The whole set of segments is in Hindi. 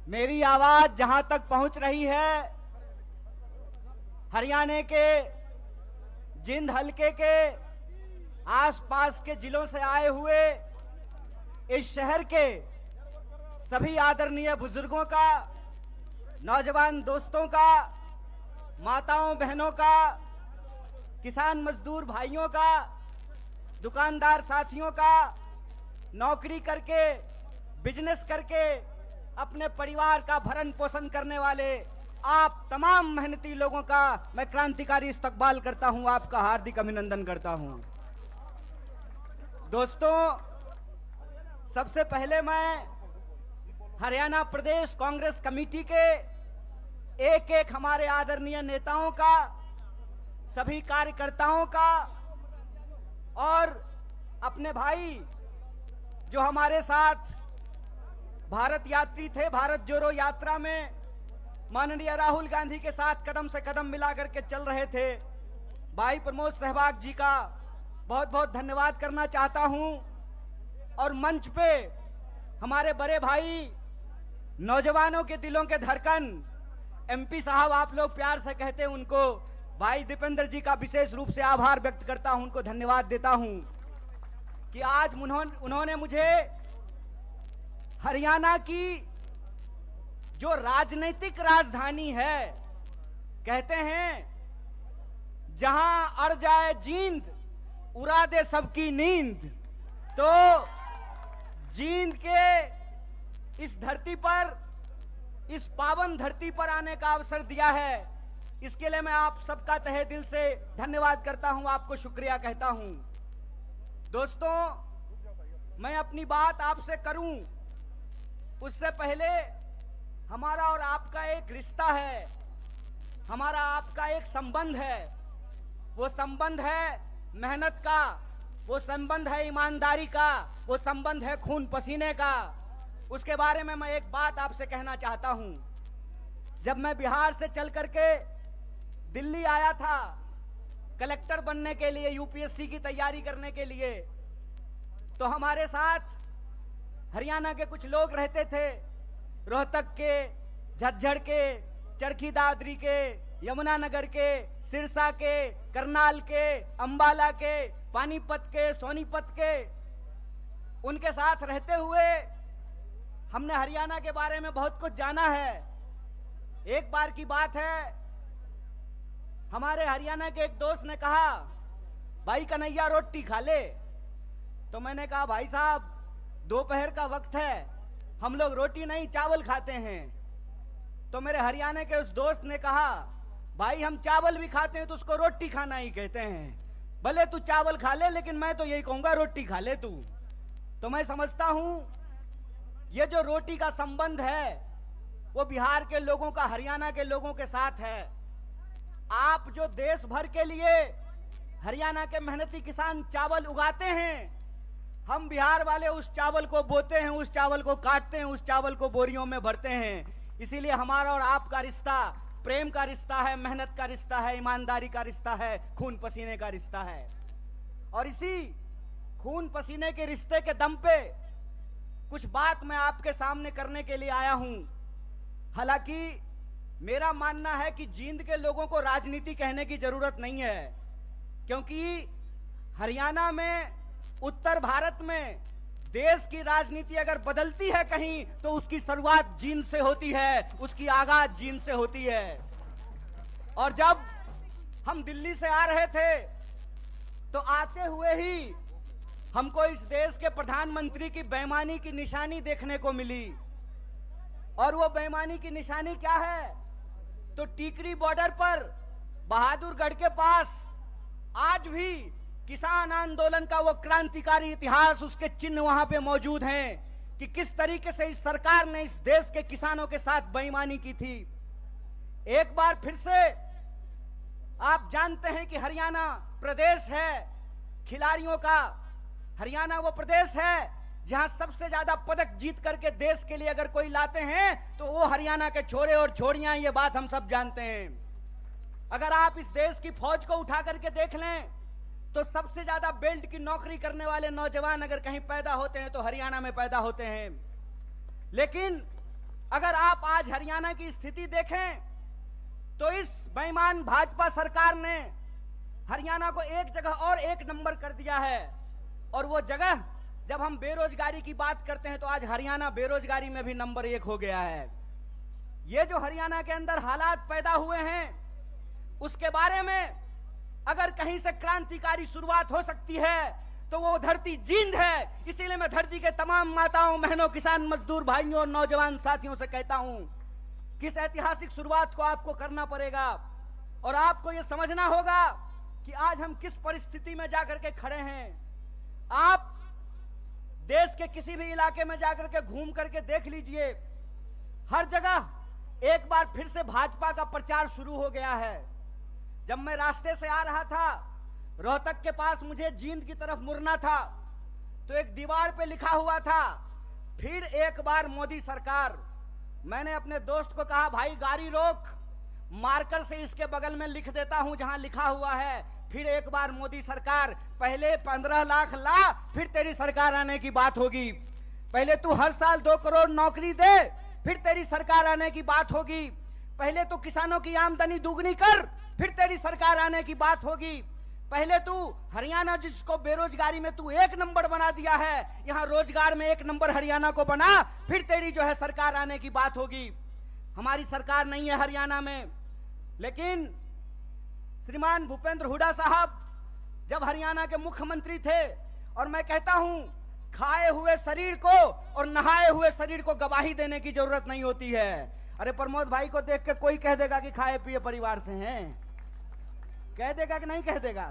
मेरी आवाज जहां तक पहुंच रही है, हरियाणा के जिंद हलके के आसपास के जिलों से आए हुए इस शहर के सभी आदरणीय बुजुर्गों का, नौजवान दोस्तों का, माताओं बहनों का, किसान मजदूर भाइयों का, दुकानदार साथियों का, नौकरी करके बिजनेस करके अपने परिवार का भरण पोषण करने वाले आप तमाम मेहनती लोगों का मैं क्रांतिकारी इस्तकबाल करता हूं, आपका हार्दिक अभिनंदन करता हूं। दोस्तों, सबसे पहले मैं हरियाणा प्रदेश कांग्रेस कमेटी के एक एक हमारे आदरणीय नेताओं का, सभी कार्यकर्ताओं का और अपने भाई जो हमारे साथ भारत यात्री थे, भारत जोड़ो यात्रा में माननीय राहुल गांधी के साथ कदम से कदम मिलाकर के चल रहे थे, भाई प्रमोद सहवाग जी का बहुत बहुत धन्यवाद करना चाहता हूं। और मंच पे हमारे बड़े भाई, नौजवानों के दिलों के धड़कन, एमपी साहब आप लोग प्यार से कहते हैं उनको, भाई दीपेंद्र जी का विशेष रूप से आभार व्यक्त करता हूं, उनको धन्यवाद देता हूं कि आज उन्होंने मुझे हरियाणा की जो राजनीतिक राजधानी है, कहते हैं जहां अड़ जाए जींद उड़ा दे सबकी नींद, तो जींद के इस धरती पर, इस पावन धरती पर आने का अवसर दिया है। इसके लिए मैं आप सबका तहे दिल से धन्यवाद करता हूं, आपको शुक्रिया कहता हूं। दोस्तों, मैं अपनी बात आपसे करूं उससे पहले हमारा और आपका एक रिश्ता है, हमारा आपका एक संबंध है। वो संबंध है मेहनत का, वो संबंध है ईमानदारी का, वो संबंध है खून पसीने का। उसके बारे में मैं एक बात आपसे कहना चाहता हूं। जब मैं बिहार से चल करके दिल्ली आया था कलेक्टर बनने के लिए, यूपीएससी की तैयारी करने के लिए, तो हमारे साथ हरियाणा के कुछ लोग रहते थे, रोहतक के, झज्जर के, चरखी दादरी के, यमुनानगर के, सिरसा के, करनाल के, अंबाला के, पानीपत के, सोनीपत के, उनके साथ रहते हुए हमने हरियाणा के बारे में बहुत कुछ जाना है। एक बार की बात है, हमारे हरियाणा के एक दोस्त ने कहा, भाई कन्हैया रोटी खा ले। तो मैंने कहा, भाई साहब दोपहर का वक्त है, हम लोग रोटी नहीं चावल खाते हैं। तो मेरे हरियाणा के उस दोस्त ने कहा, भाई हम चावल भी खाते हैं तो उसको रोटी खाना ही कहते हैं, भले तू चावल खा ले लेकिन मैं तो यही कहूंगा रोटी खा ले तू। तो मैं समझता हूं ये जो रोटी का संबंध है वो बिहार के लोगों का हरियाणा के लोगों के साथ है। आप जो देश भर के लिए हरियाणा के मेहनती किसान चावल उगाते हैं, हम बिहार वाले उस चावल को बोते हैं, उस चावल को काटते हैं, उस चावल को बोरियों में भरते हैं। इसीलिए हमारा और आपका रिश्ता प्रेम का रिश्ता है, मेहनत का रिश्ता है, ईमानदारी का रिश्ता है, खून पसीने का रिश्ता है। और इसी खून पसीने के रिश्ते के दम पे कुछ बात मैं आपके सामने करने के लिए आया हूं। हालांकि मेरा मानना है कि जींद के लोगों को राजनीति कहने की जरूरत नहीं है, क्योंकि हरियाणा में, उत्तर भारत में देश की राजनीति अगर बदलती है कहीं तो उसकी शुरुआत जींद से होती है, उसकी आगाज जींद से होती है। और जब हम दिल्ली से आ रहे थे तो आते हुए ही हमको इस देश के प्रधानमंत्री की बेईमानी की निशानी देखने को मिली। और वो बेईमानी की निशानी क्या है? तो टीकरी बॉर्डर पर बहादुरगढ़ के पास आज भी किसान आंदोलन का वो क्रांतिकारी इतिहास, उसके चिन्ह वहां पे मौजूद हैं कि किस तरीके से इस सरकार ने इस देश के किसानों के साथ बेईमानी की थी। एक बार फिर से आप जानते हैं कि हरियाणा प्रदेश है खिलाड़ियों का। हरियाणा वो प्रदेश है जहां सबसे ज्यादा पदक जीत करके देश के लिए अगर कोई लाते हैं तो वो हरियाणा के छोरे और छोरियां, ये बात हम सब जानते हैं। अगर आप इस देश की फौज को उठा करके देख लें तो सबसे ज्यादा बेल्ट की नौकरी करने वाले नौजवान अगर कहीं पैदा होते हैं तो हरियाणा में पैदा होते हैं। लेकिन अगर आप आज हरियाणा की स्थिति देखें तो इस बेईमान भाजपा सरकार ने हरियाणा को एक जगह और एक नंबर कर दिया है। और वो जगह, जब हम बेरोजगारी की बात करते हैं तो आज हरियाणा बेरोजगारी में भी नंबर 1 हो गया है। ये जो हरियाणा के अंदर हालात पैदा हुए हैं, उसके बारे में अगर कहीं से क्रांतिकारी शुरुआत हो सकती है तो वो धरती जींद है। इसीलिए मैं धरती के तमाम माताओं, बहनों, किसान, मजदूर भाइयों और नौजवान साथियों से कहता हूं कि इस ऐतिहासिक शुरुआत को आपको करना पड़ेगा और आपको यह समझना होगा कि आज हम किस परिस्थिति में जाकर के खड़े हैं। आप देश के किसी भी इलाके में जाकर के घूम करके देख लीजिए, हर जगह एक बार फिर से भाजपा का प्रचार शुरू हो गया है। जब मैं रास्ते से आ रहा था, रोहतक के पास मुझे जींद की तरफ मुड़ना था, तो एक दीवार पे लिखा हुआ था, फिर एक बार मोदी सरकार। मैंने अपने दोस्त को कहा, भाई गाड़ी रोक, मार्कर से इसके बगल में लिख देता हूं जहां लिखा हुआ है फिर एक बार मोदी सरकार। पहले 15 लाख ला, फिर तेरी सरकार आने की बात होगी। पहले तू हर साल 2 करोड़ नौकरी दे, फिर तेरी सरकार आने की बात होगी। पहले तो किसानों की आमदनी दुगनी कर, फिर तेरी सरकार आने की बात होगी। पहले तू हरियाणा, जिसको बेरोजगारी में तू 1 नंबर बना दिया है, यहां रोजगार में 1 नंबर हरियाणा को बना, फिर तेरी जो है सरकार आने की बात होगी। हमारी सरकार नहीं है हरियाणा में, लेकिन श्रीमान भूपेंद्र हुड्डा साहब जब हरियाणा के मुख्यमंत्री थे, और मैं कहता हूं खाए हुए शरीर को और नहाए हुए शरीर को गवाही देने की जरूरत नहीं होती है। अरे प्रमोद भाई को देख के कोई कह देगा कि खाए पिए परिवार से हैं, कह देगा कि नहीं कह देगा?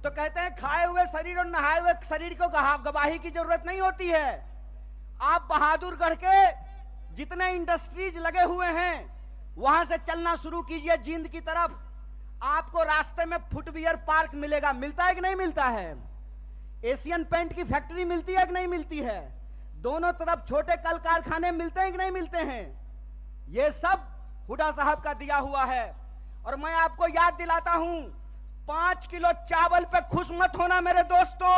तो कहते हैं खाए हुए शरीर और नहाए हुए शरीर को गवाही की जरूरत नहीं होती है। आप बहादुरगढ़ के जितने इंडस्ट्रीज लगे हुए हैं वहां से चलना शुरू कीजिए जींद की तरफ, आपको रास्ते में फुटवियर पार्क मिलेगा। मिलता है कि नहीं मिलता है? एशियन पेंट की फैक्ट्री मिलती है कि नहीं मिलती है? दोनों तरफ छोटे कल कारखाने मिलते हैं कि नहीं मिलते हैं? ये सब हुड्डा साहब का दिया हुआ है। और मैं आपको याद दिलाता हूं, 5 किलो चावल पे खुश मत होना मेरे दोस्तों।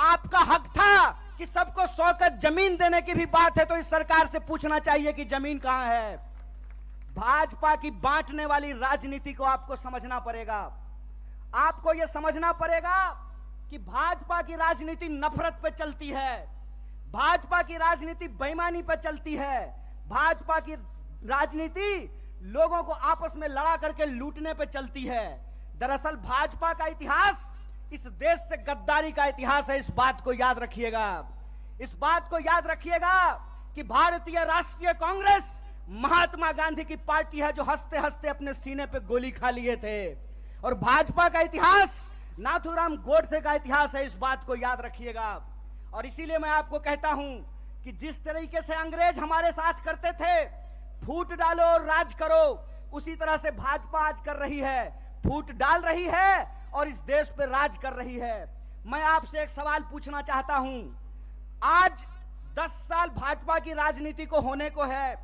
आपका हक था कि सबको 100 गज जमीन देने की भी बात है तो इस सरकार से पूछना चाहिए कि जमीन कहां है। भाजपा की बांटने वाली राजनीति को आपको समझना पड़ेगा। आपको यह समझना पड़ेगा कि भाजपा की राजनीति नफरत पे चलती है, भाजपा की राजनीति बेईमानी पे चलती है, भाजपा की राजनीति लोगों को आपस में लड़ा करके लूटने पे चलती है। दरअसल भाजपा का इतिहास इस देश से गद्दारी का इतिहास है। इस बात को याद रखिएगा, इस बात को याद रखिएगा कि भारतीय राष्ट्रीय कांग्रेस महात्मा गांधी की पार्टी है जो हंसते हंसते अपने सीने पे गोली खा लिए थे। और भाजपा का इतिहास नाथूराम गोडसे का इतिहास है, इस बात को याद रखिएगा। और इसीलिए मैं आपको कहता हूं कि जिस तरीके से अंग्रेज हमारे साथ करते थे, फूट डालो और राज करो, उसी तरह से भाजपा आज कर रही है, फूट डाल रही है और इस देश पे राज कर रही है। मैं आपसे एक सवाल पूछना चाहता हूं, आज 10 साल भाजपा की राजनीति को होने को है,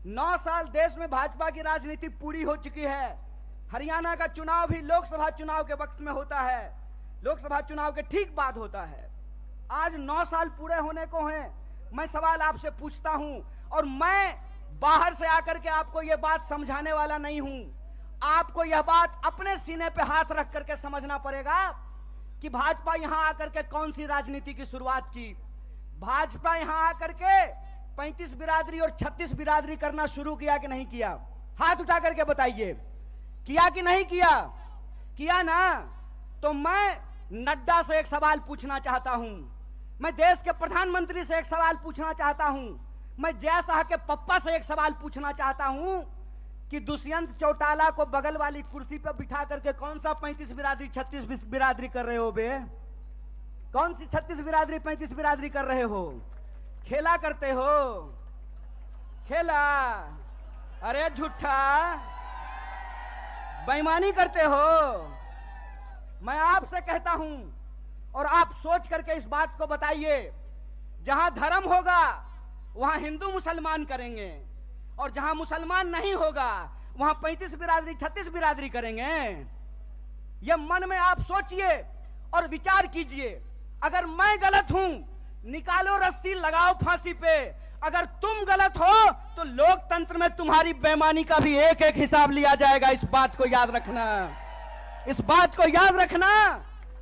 9 साल देश में भाजपा की राजनीति पूरी हो चुकी है। हरियाणा का चुनाव भी लोकसभा चुनाव के वक्त में होता है, लोकसभा चुनाव के ठीक बाद होता है। आज 9 साल पूरे होने को हैं। मैं सवाल आपसे पूछता हूं, और मैं बाहर से आकर के आपको यह बात समझाने वाला नहीं हूं, आपको यह बात अपने सीने पे हाथ रख करके समझना पड़ेगा कि भाजपा यहां आकर के कौन सी राजनीति की शुरुआत की। भाजपा यहां आकर के 35 बिरादरी और 36 बिरादरी करना शुरू किया कि नहीं किया? हाथ उठा करके बताइए, किया कि नहीं किया? किया ना? तो मैं नड्डा से एक सवाल पूछना चाहता हूं, मैं देश के प्रधानमंत्री से एक सवाल पूछना चाहता हूं, मैं जय शाह के पप्पा से एक सवाल पूछना चाहता हूं कि दुष्यंत चौटाला को बगल वाली कुर्सी पर बिठा करके कौन सा 35 बिरादरी 36 बिरादरी कर रहे हो बे? कौन सी 36 बिरादरी 35 बिरादरी कर रहे हो? खेला करते हो? खेला? अरे झूठा, बेईमानी करते हो। मैं आपसे कहता हूं, और आप सोच करके इस बात को बताइए, जहां धर्म होगा वहां हिंदू मुसलमान करेंगे, और जहां मुसलमान नहीं होगा वहां 35 बिरादरी 36 बिरादरी करेंगे। यह मन में आप सोचिए और विचार कीजिए। अगर मैं गलत हूं, निकालो रस्सी लगाओ फांसी पे। अगर तुम गलत हो तो लोकतंत्र में तुम्हारी बेईमानी का भी एक एक हिसाब लिया जाएगा। इस बात को याद रखना, इस बात को याद रखना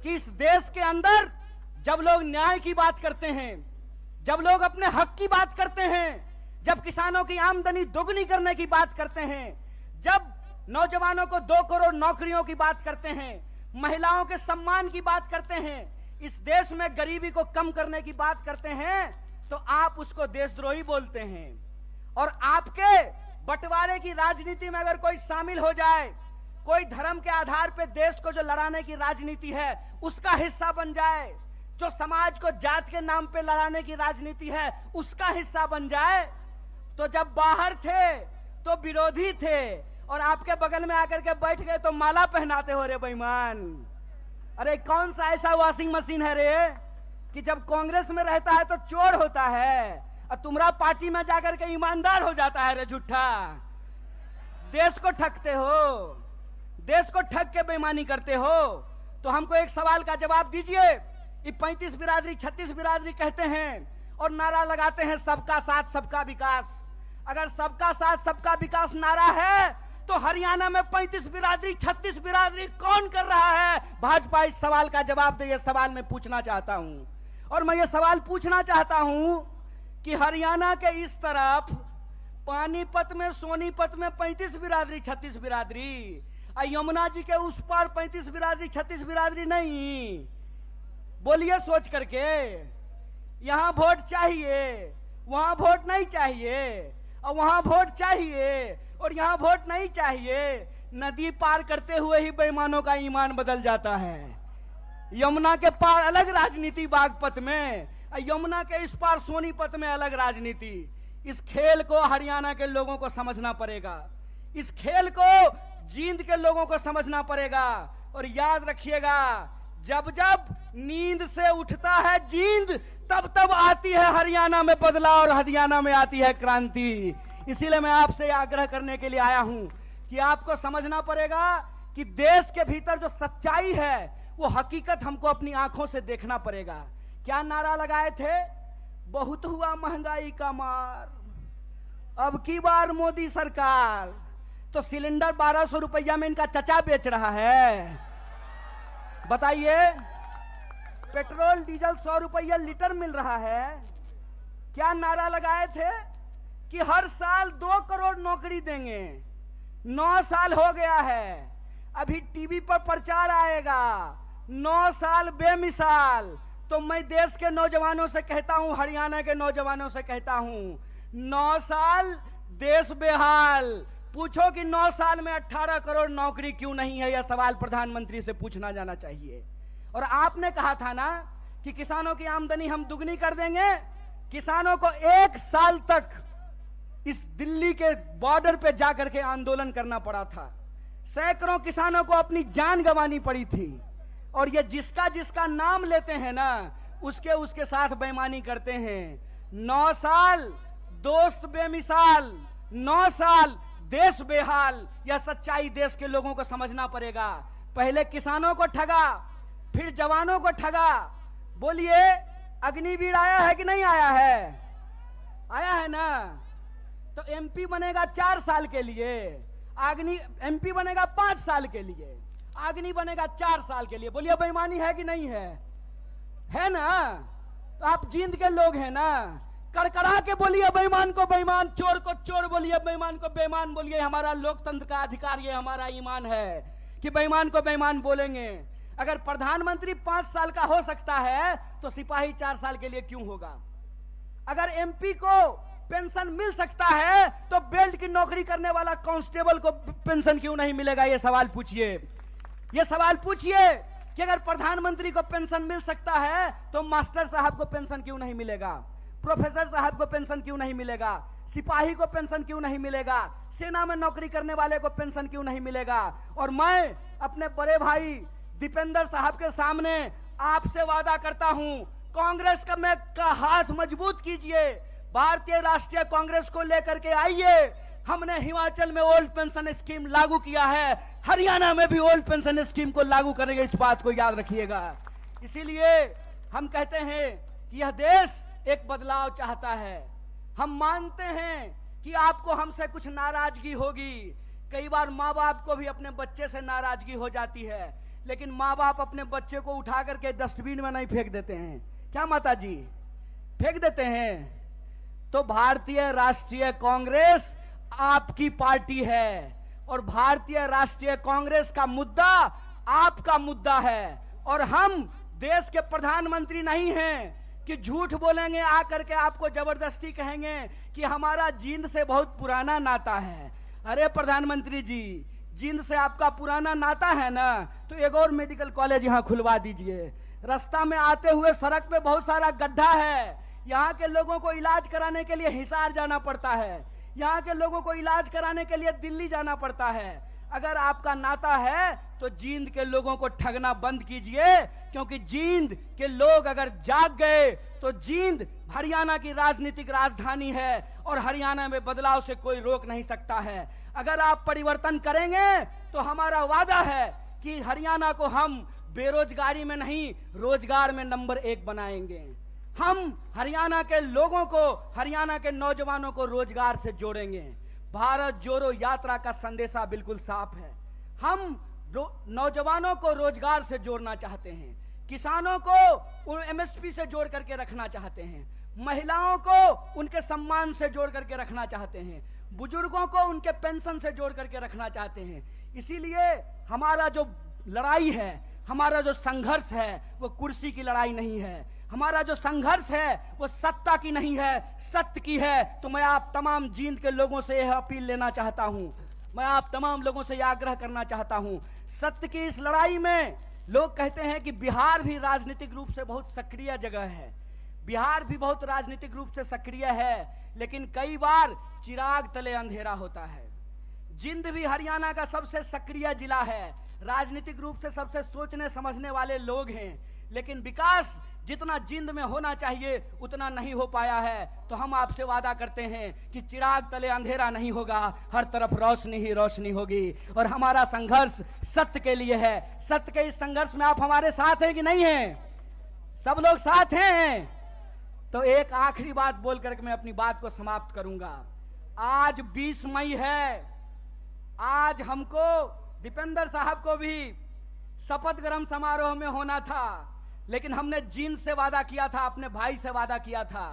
कि इस देश के अंदर जब लोग न्याय की बात करते हैं, जब लोग अपने हक की बात करते हैं, जब किसानों की आमदनी दोगुनी करने की बात करते हैं, जब नौजवानों को 2 करोड़ नौकरियों की बात करते हैं, महिलाओं के सम्मान की बात करते हैं, इस देश में गरीबी को कम करने की बात करते हैं, तो आप उसको देशद्रोही बोलते हैं। और आपके बंटवारे की राजनीति में अगर कोई शामिल हो जाए, कोई धर्म के आधार पर देश को जो लड़ाने की राजनीति है उसका हिस्सा बन जाए, जो समाज को जात के नाम पे लड़ाने की राजनीति है उसका हिस्सा बन जाए, तो जब बाहर थे तो विरोधी थे और आपके बगल में आकर के बैठ गए तो माला पहनाते हो रे बेईमान। अरे कौन सा ऐसा वॉशिंग मशीन है रे कि जब कांग्रेस में रहता है तो चोर होता है और तुम्हारा पार्टी में जाकर के ईमानदार हो जाता है रे झूठा। देश को ठगते हो, देश को ठग के बेईमानी करते हो। तो हमको एक सवाल का जवाब दीजिए। ये 35 बिरादरी 36 बिरादरी कहते हैं और नारा लगाते हैं सबका साथ सबका विकास। अगर सबका साथ सबका विकास नारा है तो हरियाणा में 35 बिरादरी 36 बिरादरी कौन कर रहा है? भाजपा इस सवाल का जवाब दे। ये सवाल मैं पूछना चाहता हूं और मैं ये सवाल पूछना चाहता हूं कि हरियाणा के इस तरफ पानीपत में सोनीपत में 35 बिरादरी 36 बिरादरी, यमुना जी के उस पार 35 बिरादरी 36 बिरादरी नहीं। बोलिए सोच करके, यहां वोट चाहिए, वहां वोट नहीं चाहिए, और वहां वोट चाहिए और यहां वोट नहीं चाहिए। नदी पार करते हुए ही बेईमानों का ईमान बदल जाता है। यमुना के पार अलग राजनीति बागपत में, यमुना के इस पार सोनीपत में अलग राजनीति। इस खेल को हरियाणा के लोगों को समझना पड़ेगा, इस खेल को जींद के लोगों को समझना पड़ेगा। और याद रखिएगा, जब जब नींद से उठता है जींद तब तब आती है हरियाणा में बदलाव और हरियाणा में आती है क्रांति। इसीलिए मैं आपसे आग्रह करने के लिए आया हूं कि आपको समझना पड़ेगा कि देश के भीतर जो सच्चाई है वो हकीकत हमको अपनी आंखों से देखना पड़ेगा। क्या नारा लगाए थे? बहुत हुआ महंगाई का मार, अब की बार मोदी सरकार। तो सिलेंडर 1200 रुपया में इनका चचा बेच रहा है। बताइए, पेट्रोल डीजल 100 रुपया लीटर मिल रहा है। क्या नारा लगाए थे कि हर साल 2 करोड़ नौकरी देंगे। 9 साल हो गया है, अभी टीवी पर प्रचार आएगा 9 साल बेमिसाल। तो मैं देश के नौजवानों से कहता हूं, हरियाणा के नौजवानों से कहता हूं, 9 साल देश बेहाल। पूछो कि 9 साल में 18 करोड़ नौकरी क्यों नहीं है? यह सवाल प्रधानमंत्री से पूछना जाना चाहिए। और आपने कहा था ना कि किसानों की आमदनी हम दुगनी कर देंगे। किसानों को 1 साल तक इस दिल्ली के बॉर्डर पे जाकर के आंदोलन करना पड़ा था। सैकड़ों किसानों को अपनी जान गंवानी पड़ी थी। और ये जिसका जिसका नाम लेते हैं ना, उसके साथ बेईमानी करते हैं। 9 साल दोस्त बेमिसाल, 9 साल देश बेहाल। यह सच्चाई देश के लोगों को समझना पड़ेगा। पहले किसानों को ठगा, फिर जवानों को ठगा। बोलिए, अग्निवीर आया है कि नहीं आया है? आया है ना। तो एमपी बनेगा 4 साल के लिए, एमपी बनेगा 5 साल के लिए, अग्नि बनेगा 4 साल के लिए। बोलिए बेईमानी है कि नहीं है? है ना। तो आप जींद के लोग हैं ना, कड़कड़ा के बोलिए बेईमान को बेईमान, चोर को चोर बोलिए, बेईमान को बेईमान बोलिए। हमारा लोकतंत्र का अधिकार, ये हमारा ईमान है कि बेईमान को बेईमान बोलेंगे। अगर प्रधानमंत्री 5 साल का हो सकता है तो सिपाही 4 साल के लिए क्यों होगा? अगर एमपी को पेंशन मिल सकता है तो बेल्ट की नौकरी करने वाला कांस्टेबल को पेंशन क्यों नहीं मिलेगा? ये सवाल पूछिए। ये सवाल पूछिए कि अगर प्रधानमंत्री को पेंशन मिल सकता है तो मास्टर साहब को पेंशन क्यों नहीं मिलेगा? प्रोफेसर साहब को पेंशन क्यों नहीं मिलेगा? सिपाही को पेंशन क्यों नहीं मिलेगा? सेना में नौकरी करने वाले को पेंशन क्यों नहीं मिलेगा? और मैं अपने बड़े भाई दीपेंद्र साहब के सामने आपसे वादा करता हूं, कांग्रेस का हाथ मजबूत कीजिए, भारतीय राष्ट्रीय कांग्रेस को लेकर के आइए। हमने हिमाचल में ओल्ड पेंशन स्कीम लागू किया है, हरियाणा में भी ओल्ड पेंशन स्कीम को लागू करेंगे। इस बात को याद रखिएगा। इसीलिए हम कहते हैं कि यह देश एक बदलाव चाहता है। हम मानते हैं कि आपको हमसे कुछ नाराजगी होगी। कई बार माँ बाप को भी अपने बच्चे से नाराजगी हो जाती है, लेकिन माँ बाप अपने बच्चे को उठा करके डस्टबिन में नहीं फेंक देते हैं, क्या माता जी? फेंक देते हैं। तो भारतीय राष्ट्रीय कांग्रेस आपकी पार्टी है और भारतीय राष्ट्रीय कांग्रेस का मुद्दा आपका मुद्दा है। और हम देश के प्रधानमंत्री नहीं हैं कि झूठ बोलेंगे, आकर के आपको जबरदस्ती कहेंगे कि हमारा जींद से बहुत पुराना नाता है। अरे प्रधानमंत्री जी, जींद से आपका पुराना नाता है ना, तो एक और मेडिकल कॉलेज यहाँ खुलवा दीजिए। रास्ता में आते हुए सड़क पे बहुत सारा गड्ढा है, यहाँ के लोगों को इलाज कराने के लिए हिसार जाना पड़ता है, यहाँ के लोगों को इलाज कराने के लिए दिल्ली जाना पड़ता है। अगर आपका नाता है तो जींद के लोगों को ठगना बंद कीजिए, क्योंकि जींद के लोग अगर जाग गए तो जींद हरियाणा की राजनीतिक राजधानी है और हरियाणा में बदलाव से कोई रोक नहीं सकता है। अगर आप परिवर्तन करेंगे तो हमारा वादा है कि हरियाणा को हम बेरोजगारी में नहीं, रोजगार में नंबर 1 बनाएंगे। हम हरियाणा के लोगों को, हरियाणा के नौजवानों को रोजगार से जोड़ेंगे। भारत जोड़ो यात्रा का संदेशा बिल्कुल साफ है। हम नौजवानों को रोजगार से जोड़ना चाहते हैं, किसानों को एमएसपी से जोड़ करके रखना चाहते हैं, महिलाओं को उनके सम्मान से जोड़ करके रखना चाहते हैं, बुजुर्गों को उनके पेंशन से जोड़ करके रखना चाहते हैं। इसीलिए हमारा जो लड़ाई है, हमारा जो संघर्ष है, वो कुर्सी की लड़ाई नहीं है। हमारा जो संघर्ष है वो सत्ता की नहीं है, सत्य की है। तो मैं आप तमाम जींद के लोगों से यह अपील लेना चाहता हूं, मैं आप तमाम लोगों से यह आग्रह करना चाहता हूं, सत्य की इस लड़ाई में लोग कहते हैं कि बिहार भी राजनीतिक रूप से बहुत सक्रिय जगह है, बिहार भी बहुत राजनीतिक रूप से सक्रिय है, लेकिन कई बार चिराग तले अंधेरा होता है। जींद भी हरियाणा का सबसे सक्रिय जिला है, राजनीतिक रूप से सबसे सोचने समझने वाले लोग हैं, लेकिन विकास जितना जींद में होना चाहिए उतना नहीं हो पाया है। तो हम आपसे वादा करते हैं कि चिराग तले अंधेरा नहीं होगा, हर तरफ रोशनी ही रोशनी होगी। और हमारा संघर्ष सत्य के लिए है। सत्य के इस संघर्ष में आप हमारे साथ हैं कि नहीं हैं? सब लोग साथ हैं। तो एक आखिरी बात बोल करके मैं अपनी बात को समाप्त करूंगा। आज 20 मई है, आज हमको दीपेंद्र साहब को भी शपथ ग्रहण समारोह में होना था, लेकिन हमने जींद से वादा किया था, अपने भाई से वादा किया था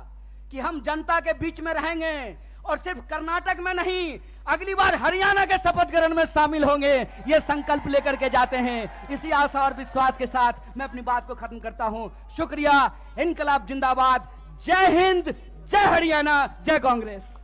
कि हम जनता के बीच में रहेंगे और सिर्फ कर्नाटक में नहीं, अगली बार हरियाणा के शपथ ग्रहण में शामिल होंगे। ये संकल्प लेकर के जाते हैं। इसी आशा और विश्वास के साथ मैं अपनी बात को खत्म करता हूं। शुक्रिया। इनकलाब जिंदाबाद। जय हिंद, जय हरियाणा, जय कांग्रेस।